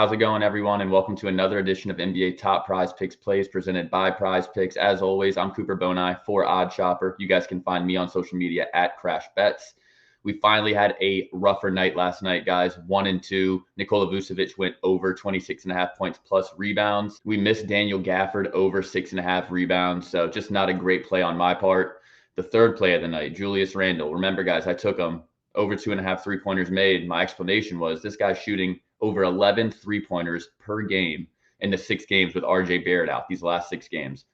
How's it going, everyone? And welcome to another edition of NBA Top Prize Picks Plays presented by PrizePicks. As always, I'm Cooper Bonai for Odd Shopper. You guys can find me on social media at Crash Bets. We finally had a rougher night last night, guys. 1 and 2. Nikola Vucevic went over 26.5 points plus rebounds. We missed Daniel Gafford over 6.5 rebounds. So just not a great play on my part. The third play of the night, Julius Randle. Remember, guys, I took him over 2.5 3-pointers made. My explanation was this guy's shooting over 11 3-pointers per game in the 6 games with RJ Barrett out, these last 6 games.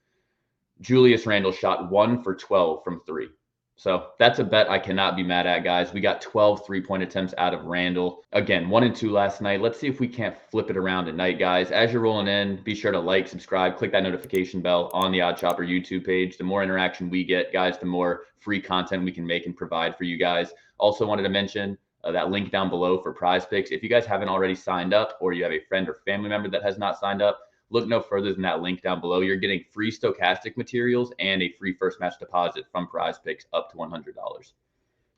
Julius Randle shot 1 for 12 from 3. So that's a bet I cannot be mad at, guys. We got 12 3-point attempts out of Randle. Again, 1 and 2 last night. Let's see if we can't flip it around tonight, guys. As you're rolling in, be sure to like, subscribe, click that notification bell on the Odd Chopper YouTube page. The more interaction we get, guys, the more free content we can make and provide for you guys. Also wanted to mention that link down below for PrizePicks. If you guys haven't already signed up or you have a friend or family member that has not signed up, look no further than that link down below. You're getting free stochastic materials and a free first match deposit from PrizePicks up to $100.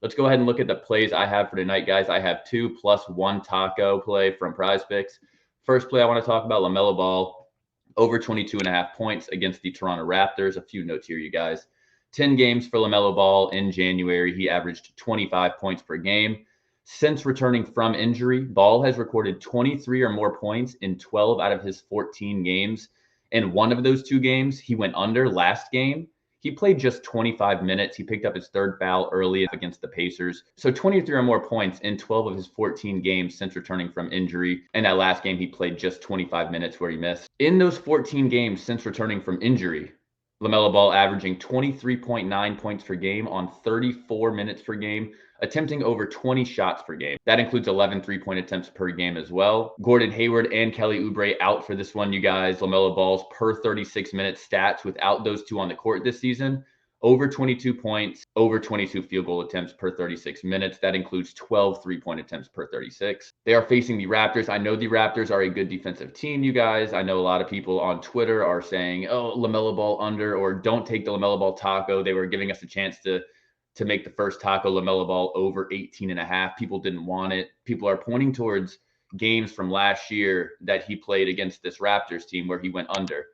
Let's go ahead and look at the plays I have for tonight, guys. I have 2 plus 1 taco play from PrizePicks. First play I want to talk about, LaMelo Ball, over 22.5 points against the Toronto Raptors. A few notes here, you guys. 10 games for LaMelo Ball in January. He averaged 25 points per game. Since returning from injury, Ball has recorded 23 or more points in 12 out of his 14 games. In one of those 2 games, he went under last game. He played just 25 minutes. He picked up his 3rd foul early against the Pacers. So 23 or more points in 12 of his 14 games since returning from injury. And that last game, he played just 25 minutes where he missed. In those 14 games since returning from injury, LaMelo Ball averaging 23.9 points per game on 34 minutes per game, attempting over 20 shots per game. That includes 11 3-point attempts per game as well. Gordon Hayward and Kelly Oubre out for this one, you guys. LaMelo Ball's per 36-minute stats without those 2 on the court this season. Over 22 points, over 22 field goal attempts per 36 minutes. That includes 12 3-point attempts per 36. They are facing the Raptors. I know the Raptors are a good defensive team, you guys. I know a lot of people on Twitter are saying, oh, LaMelo Ball under, or don't take the LaMelo Ball taco. They were giving us a chance to make the first taco, LaMelo Ball over 18.5. People didn't want it. People are pointing towards games from last year that he played against this Raptors team where he went under.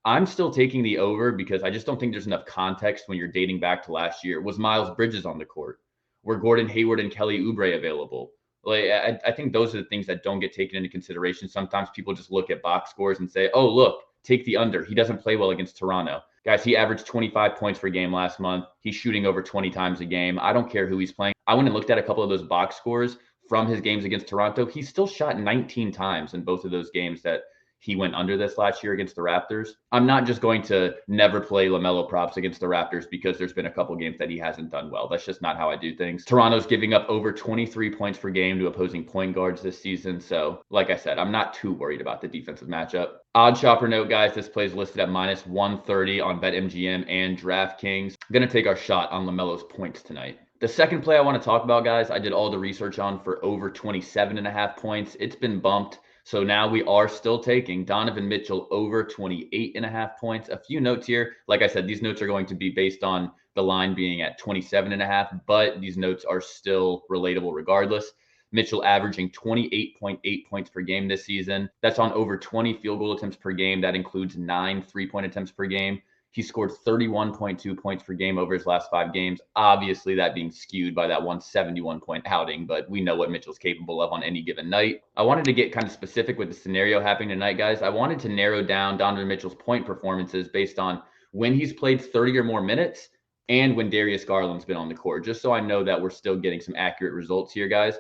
I'm still taking the over because I just don't think there's enough context when you're dating back to last year. Was Miles Bridges on the court? Were Gordon Hayward and Kelly Oubre available? Like, I think those are the things that don't get taken into consideration. Sometimes people just look at box scores and say, oh, look, take the under. He doesn't play well against Toronto. Guys, he averaged 25 points per game last month. He's shooting over 20 times a game. I don't care who he's playing. I went and looked at a couple of those box scores from his games against Toronto. He still shot 19 times in both of those games that he went under this last year against the Raptors. I'm not just going to never play LaMelo props against the Raptors because there's been a couple games that he hasn't done well. That's just not how I do things. Toronto's giving up over 23 points per game to opposing point guards this season. So, like I said, I'm not too worried about the defensive matchup. Odd Shopper note, guys, this play is listed at minus 130 on BetMGM and DraftKings. I'm going to take our shot on LaMelo's points tonight. The second play I want to talk about, guys, I did all the research on for over 27.5 points. It's been bumped. So now we are still taking Donovan Mitchell over 28.5 points. A few notes here. Like I said, these notes are going to be based on the line being at 27.5, but these notes are still relatable regardless. Mitchell averaging 28.8 points per game this season. That's on over 20 field goal attempts per game. That includes 9 3-point attempts per game. He scored 31.2 points per game over his last 5 games. Obviously, that being skewed by that 171-point outing, but we know what Mitchell's capable of on any given night. I wanted to get kind of specific with the scenario happening tonight, guys. I wanted to narrow down Donovan Mitchell's point performances based on when he's played 30 or more minutes and when Darius Garland's been on the court, just so I know that we're still getting some accurate results here, guys.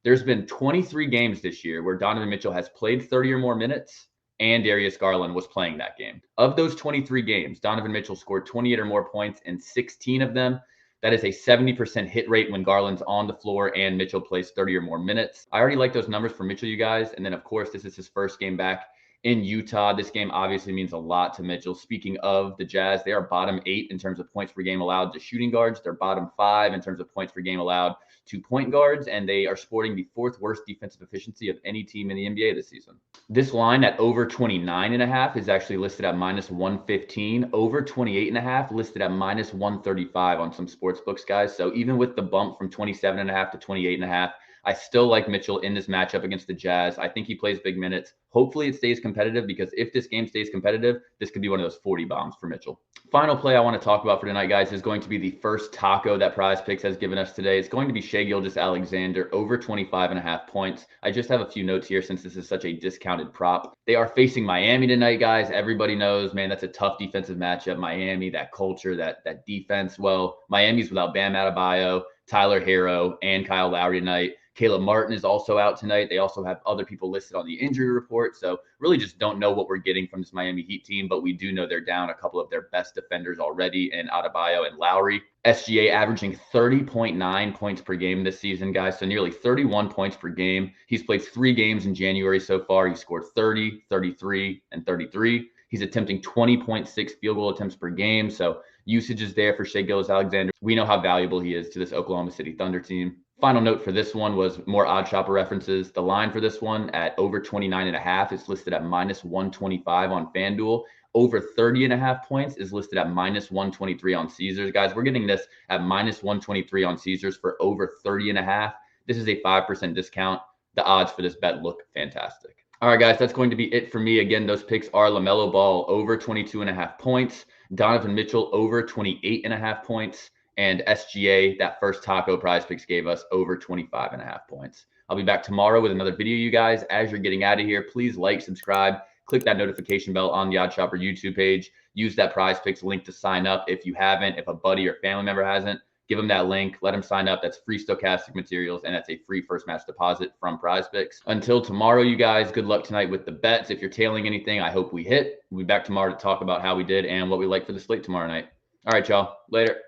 There's been 23 games this year where Donovan Mitchell has played 30 or more minutes and Darius Garland was playing that game. Of those 23 games, Donovan Mitchell scored 28 or more points in 16 of them. That is a 70% hit rate when Garland's on the floor and Mitchell plays 30 or more minutes. I already like those numbers for Mitchell, you guys. And then, of course, this is his first game back in Utah. This game obviously means a lot to Mitchell. Speaking of the Jazz, they are bottom 8 in terms of points per game allowed to shooting guards. They're bottom 5 in terms of points per game allowed to point guards, and they are sporting the 4th worst defensive efficiency of any team in the NBA this season. This line at over 29.5 is actually listed at minus 115. Over 28.5 listed at minus 135 on some sports books, guys. So even with the bump from 27.5 to 28.5, I still like Mitchell in this matchup against the Jazz. I think he plays big minutes. Hopefully it stays competitive, because if this game stays competitive, this could be one of those 40 bombs for Mitchell. Final play I want to talk about for tonight, guys, is going to be the first taco that PrizePicks has given us today. It's going to be Shai Gilgeous-Alexander over 25.5 points. I just have a few notes here since this is such a discounted prop. They are facing Miami tonight, guys. Everybody knows, man, that's a tough defensive matchup. Miami, that culture, that defense. Well, Miami's without Bam Adebayo, Tyler Hero, and Kyle Lowry tonight. Caleb Martin is also out tonight. They also have other people listed on the injury report. So really just don't know what we're getting from this Miami Heat team, but we do know they're down a couple of their best defenders already in Adebayo and Lowry. SGA averaging 30.9 points per game this season, guys. So nearly 31 points per game. He's played 3 games in January so far. He scored 30, 33, and 33. He's attempting 20.6 field goal attempts per game. So usage is there for Shai Gilgeous-Alexander. We know how valuable he is to this Oklahoma City Thunder team. Final note for this one was more odd shopper references. The line for this one at over 29.5 is listed at -125 on FanDuel. Over 30.5 points is listed at -123 on Caesars. Guys, we're getting this at -123 on Caesars for over 30.5. This is a 5% discount. The odds for this bet look fantastic. All right, guys, that's going to be it for me. Again, those picks are LaMelo Ball over 22.5 points, Donovan Mitchell over 28.5 points, and SGA, that first taco PrizePicks gave us, over 25.5 points. I'll be back tomorrow with another video, you guys. As you're getting out of here, please like, subscribe, click that notification bell on the Odd Shopper YouTube page. Use that PrizePicks link to sign up if you haven't. If a buddy or family member hasn't, give them that link. Let them sign up. That's free stochastic materials, and that's a free first match deposit from PrizePicks. Until tomorrow, you guys, good luck tonight with the bets. If you're tailing anything, I hope we hit. We'll be back tomorrow to talk about how we did and what we like for the slate tomorrow night. All right, y'all. Later.